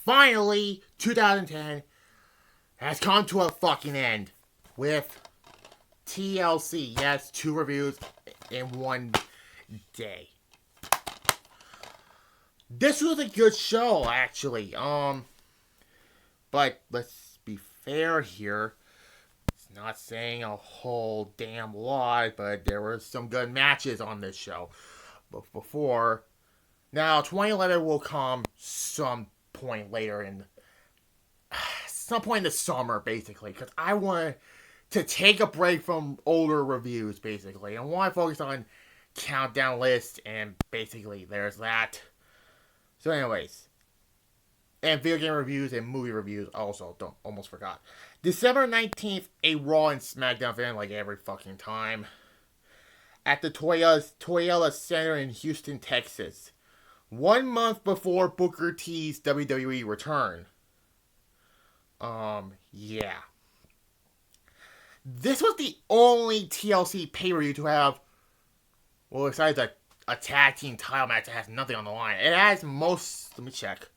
finally, 2010 has come to a fucking end with TLC. Yes, 2 reviews in one day. This was a good show, actually. But let's be fair here. It's not saying a whole damn lot, but there were some good matches on this show. But before, now 2011 will come some point later in the summer, basically, because I want to take a break from older reviews, basically. I want to focus on countdown lists, and basically there's that. So anyways, and video game reviews and movie reviews also, almost forgot. December 19th, a Raw and SmackDown event like every fucking time. At the Toyota Center in Houston, Texas. 1 month before Booker T's WWE return. Yeah. This was the only TLC pay-per-view to have, well, besides a tag team title match that has nothing on the line. It has let me check,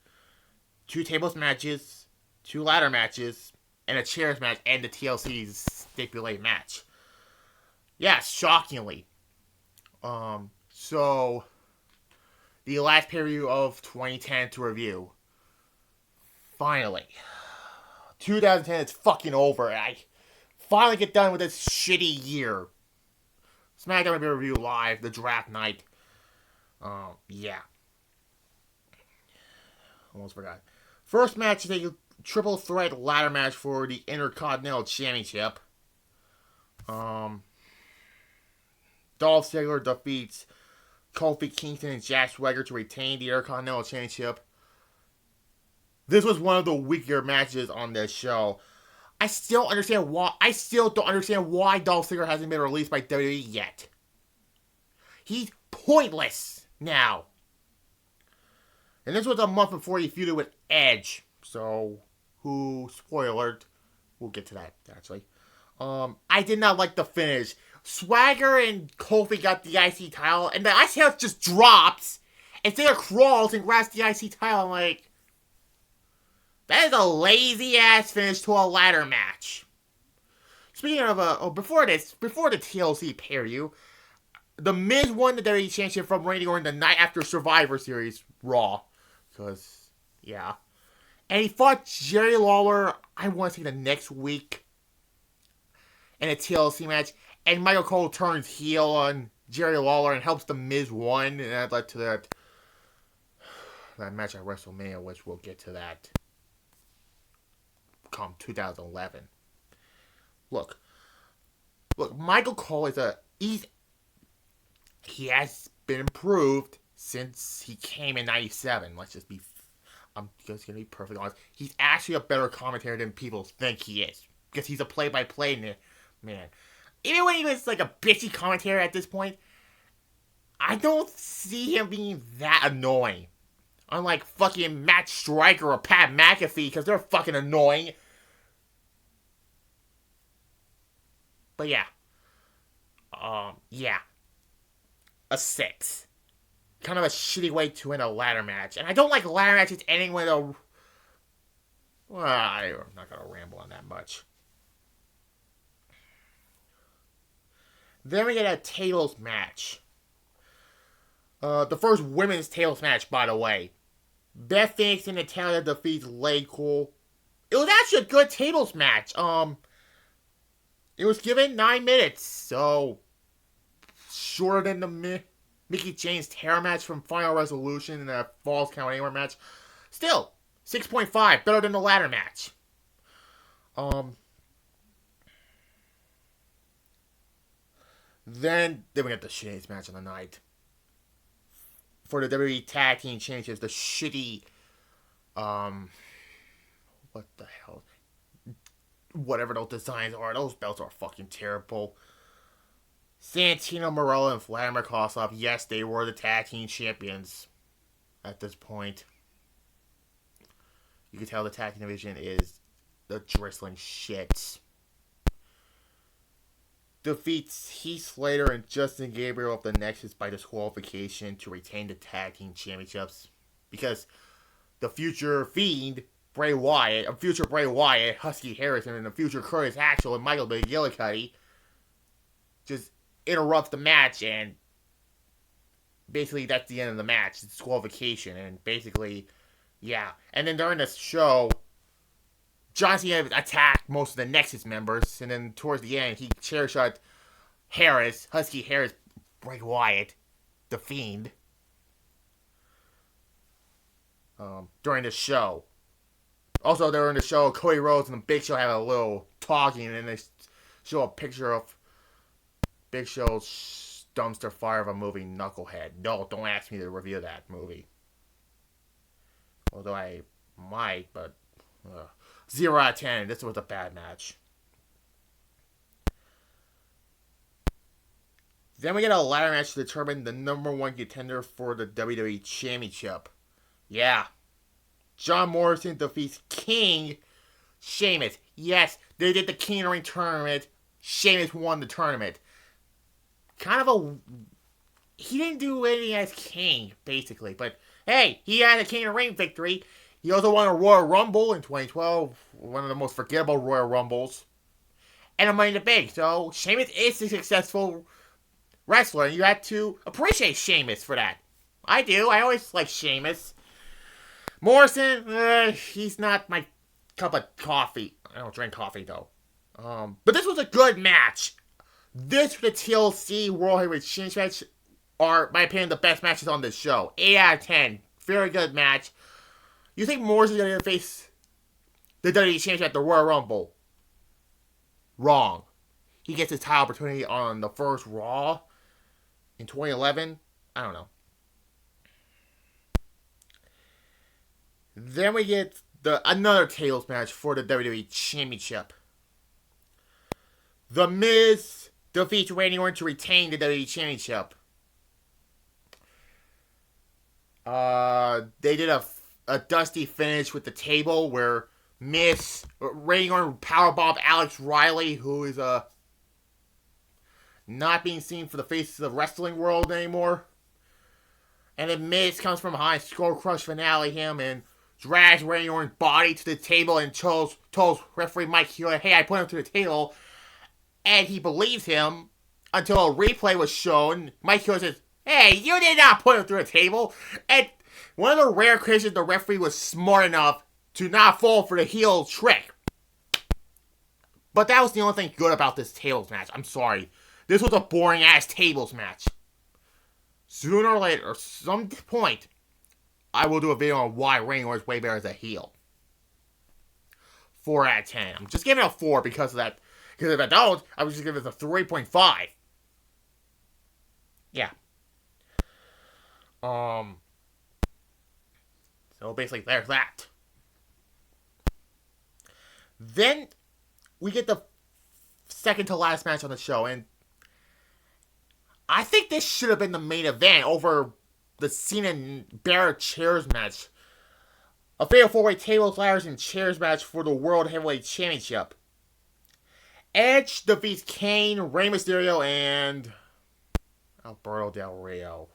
2 tables matches, 2 ladder matches, and a chairs match, and the TLC's stipulated match. Yeah, shockingly. So, the last pay-per-view of 2010 to review. Finally. 2010 is fucking over, and I finally get done with this shitty year. SmackDown will be review live, the draft night. Yeah. Almost forgot. First match is a triple threat ladder match for the Intercontinental Championship. Dolph Ziggler defeats Kofi Kingston and Jack Swagger to retain the Intercontinental Championship. This was one of the weaker matches on this show. I still don't understand why Dolph Ziggler hasn't been released by WWE yet. He's pointless now. And this was a month before he feuded with Edge. So, spoiler alert, we'll get to that, actually. I did not like the finish. Swagger and Kofi got the IC title, and the IC title just drops, and Ziggler crawls and grabs the IC title. I'm like, that is a lazy-ass finish to a ladder match. Speaking of, before the TLC pay-per-view, The Miz won the WWE Championship from Randy Orton the night after Survivor Series Raw. Because, yeah. And he fought Jerry Lawler, I want to say the next week, in a TLC match. And Michael Cole turns heel on Jerry Lawler and helps The Miz win. And that led to that match at WrestleMania, which we'll get to that come 2011. Look, Michael Cole he has been improved since he came in 97. I'm just going to be perfectly honest. He's actually a better commentator than people think he is. Because he's a play-by-play man. Even when he was like a bitchy commentator at this point, I don't see him being that annoying. Unlike fucking Matt Stryker or Pat McAfee, because they're fucking annoying. But yeah. Yeah. A 6. Kind of a shitty way to win a ladder match. And I don't like ladder matches ending with a... Well, I'm not going to ramble on that much. Then we get a tables match. The first women's tables match, by the way. Beth Phoenix and Natalya defeats Lay Cool. It was actually a good tables match. It was given 9 minutes, so shorter than the Mickie James Terror match from Final Resolution and the Falls Count Anywhere match. Still, 6.5, better than the ladder match. Then we get the shittiest match of the night. For the WWE Tag Team Championships, the shitty, what the hell? Whatever those designs are, those belts are fucking terrible. Santino Marella and Vladimir Kozlov, yes, they were the tag team champions at this point. You can tell the tag team division is the drizzling shit. Defeats Heath Slater and Justin Gabriel of the Nexus by disqualification to retain the tag team championships. Because the future Fiend, Bray Wyatt, a future Bray Wyatt, Husky Harrison, and the future Curtis Axel and Michael McGillicuddy just interrupts the match, and basically that's the end of the match. It's disqualification, and basically, yeah. And then during this show, John Cena attacked most of the Nexus members, and then towards the end, he chair shot Husky Harris, Bray Wyatt, the Fiend, during the show. Also, during the show, Cody Rhodes and the Big Show have a little talking, and they show a picture of Big Show's dumpster fire of a movie, Knucklehead. No, don't ask me to review that movie. Although I might, but 0 out of 10. This was a bad match. Then we get a ladder match to determine the number one contender for the WWE Championship. Yeah. John Morrison defeats King Sheamus. Yes, they did the King of the Ring tournament. Sheamus won the tournament. He didn't do anything as King, basically. But, hey, he had a King of the Ring victory. He also won a Royal Rumble in 2012. One of the most forgettable Royal Rumbles. And a Money in the Bank. So, Sheamus is a successful wrestler. And you have to appreciate Sheamus for that. I do. I always like Sheamus. Morrison, he's not my cup of coffee. I don't drink coffee, though. But this was a good match. This, the TLC World Heavyweight Championship match, are, in my opinion, the best matches on this show. 8 out of 10. Very good match. You think Morrison's going to face the WWE Championship at the Royal Rumble? Wrong. He gets his title opportunity on the first Raw in 2011. I don't know. Then we get another tables match for the WWE Championship. The Miz defeats Randy Orton to retain the WWE Championship. They did a dusty finish with the table where Randy Orton powerbombed Alex Riley, who is not being seen for the faces of the wrestling world anymore. And then Miz comes from behind, Skull Crush finale him, and drags Randy Orton's body to the table and tells referee Mike Hewitt, hey, I put him to the table. And he believes him until a replay was shown. Mike Hewitt says, hey, you did not put him through a table. And one of the rare occasions the referee was smart enough to not fall for the heel trick. But that was the only thing good about this tables match. I'm sorry. This was a boring-ass tables match. Sooner or later, some point, I will do a video on why Randy Orton is way better as a heel. 4 out of 10. I'm just giving it a 4 because of that. Because if I don't, I would just give it a 3.5. Yeah. So basically, there's that. Then we get the second to last match on the show, and I think this should have been the main event over the Cena and Barrett chairs match. A fatal 4-way tables, ladders, and chairs match for the World Heavyweight Championship. Edge defeats Kane, Rey Mysterio, and Alberto Del Rio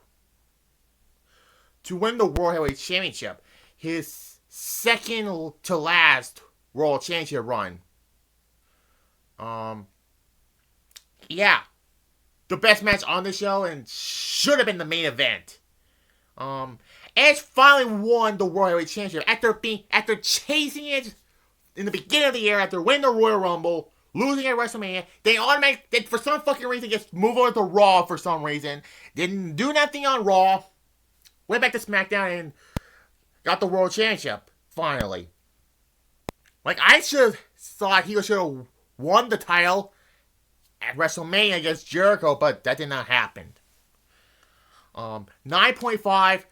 to win the World Heavyweight Championship. His second to last World Championship run. Yeah. The best match on the show and should have been the main event. Edge finally won the World Heavyweight Championship after chasing it in the beginning of the year, after winning the Royal Rumble, losing at WrestleMania. They for some fucking reason just move over to Raw for some reason. Didn't do nothing on Raw. Went back to SmackDown and got the World Championship finally. Like, I should have thought he should have won the title at WrestleMania against Jericho, but that did not happen. 9.5,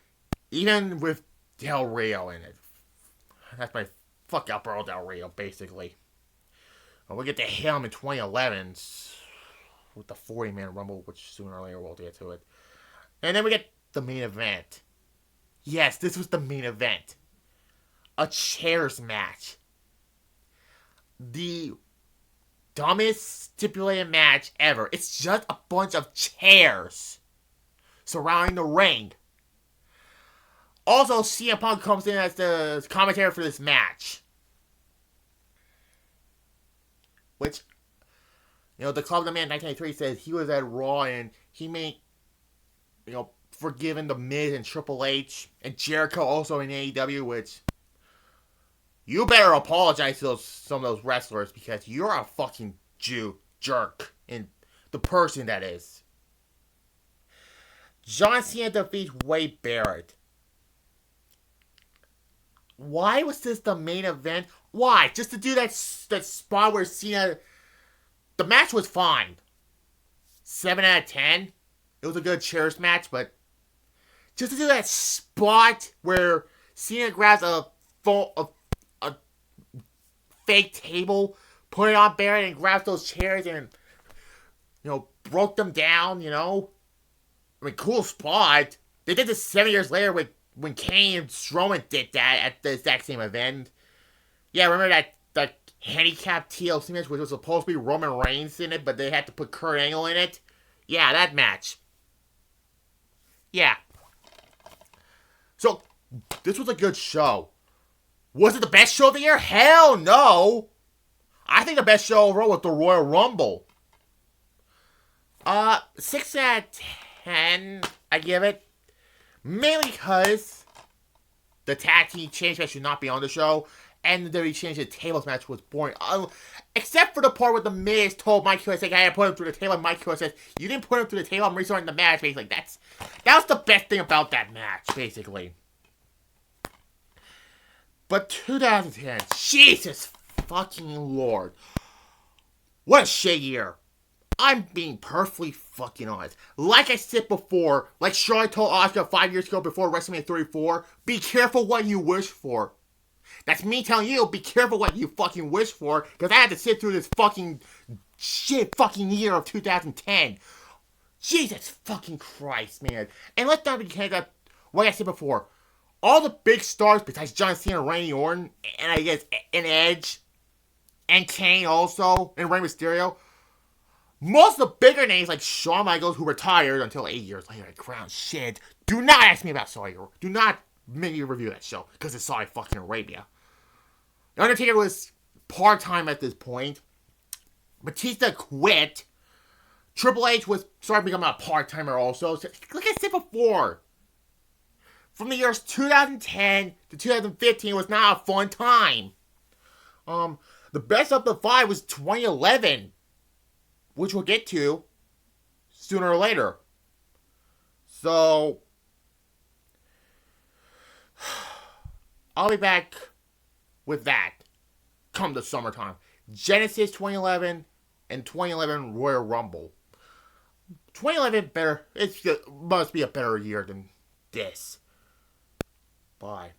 even with Del Rio in it. That's my fuck Alberto Del Rio, basically. We'll get to him in 2011 with the 40-man Rumble, which sooner or later we'll get to it. And then we get the main event. Yes, this was the main event. A chairs match. The dumbest stipulated match ever. It's just a bunch of chairs surrounding the ring. Also, CM Punk comes in as the commentator for this match. Which, the Club of the Man 1983 says he was at Raw and he made, forgiving the Miz and Triple H and Jericho also in AEW, which you better apologize to some of those wrestlers because you're a fucking jerk. And the person that is. John Cena defeats Wade Barrett. Why was this the main event? Why? Just to do that spot where Cena... The match was fine. 7 out of 10. It was a good chairs match, but... Just to do that spot where Cena grabs a fake table, put it on Barrett and grabs those chairs and, broke them down, I mean, cool spot. They did this 7 years later when Kane and Strowman did that at the exact same event. Yeah, remember that handicap TLC match, which was supposed to be Roman Reigns in it, but they had to put Kurt Angle in it? Yeah, that match. Yeah. So, this was a good show. Was it the best show of the year? Hell no! I think the best show overall was the Royal Rumble. 6 out of 10, I give it. Mainly because the tag team change match should not be on the show, and the WWE change the tables match was boring. Except for the part where the Miz told Mike Hughes, I put him through the table, and Mike Hughes says, you didn't put him through the table, I'm restarting the match, basically. That was the best thing about that match, basically. But 2010, Jesus fucking Lord. What a shit year. I'm being perfectly fucking honest. Like I said before, like Charlotte told Asuka 5 years ago before WrestleMania 34, be careful what you wish for. That's me telling you, be careful what you fucking wish for, because I had to sit through this fucking shit fucking year of 2010. Jesus fucking Christ, man. And let's not forget that, like I said before, all the big stars besides John Cena, Randy Orton, and I guess, and Edge, and Kane also, and Rey Mysterio, most of the bigger names like Shawn Michaels, who retired until 8 years later at Crown Shit. Do not ask me about Saudi Arabia. Do not make me review that show, because it's Saudi fucking Arabia. The Undertaker was part-time at this point. Batista quit. Triple H was starting to become a part-timer also. So, like I said before, from the years 2010 to 2015 was not a fun time. The best of the 5 was 2011, which we'll get to sooner or later. So, I'll be back with that come the summertime. Genesis 2011 and 2011 Royal Rumble. 2011 better. It must be a better year than this. Bye.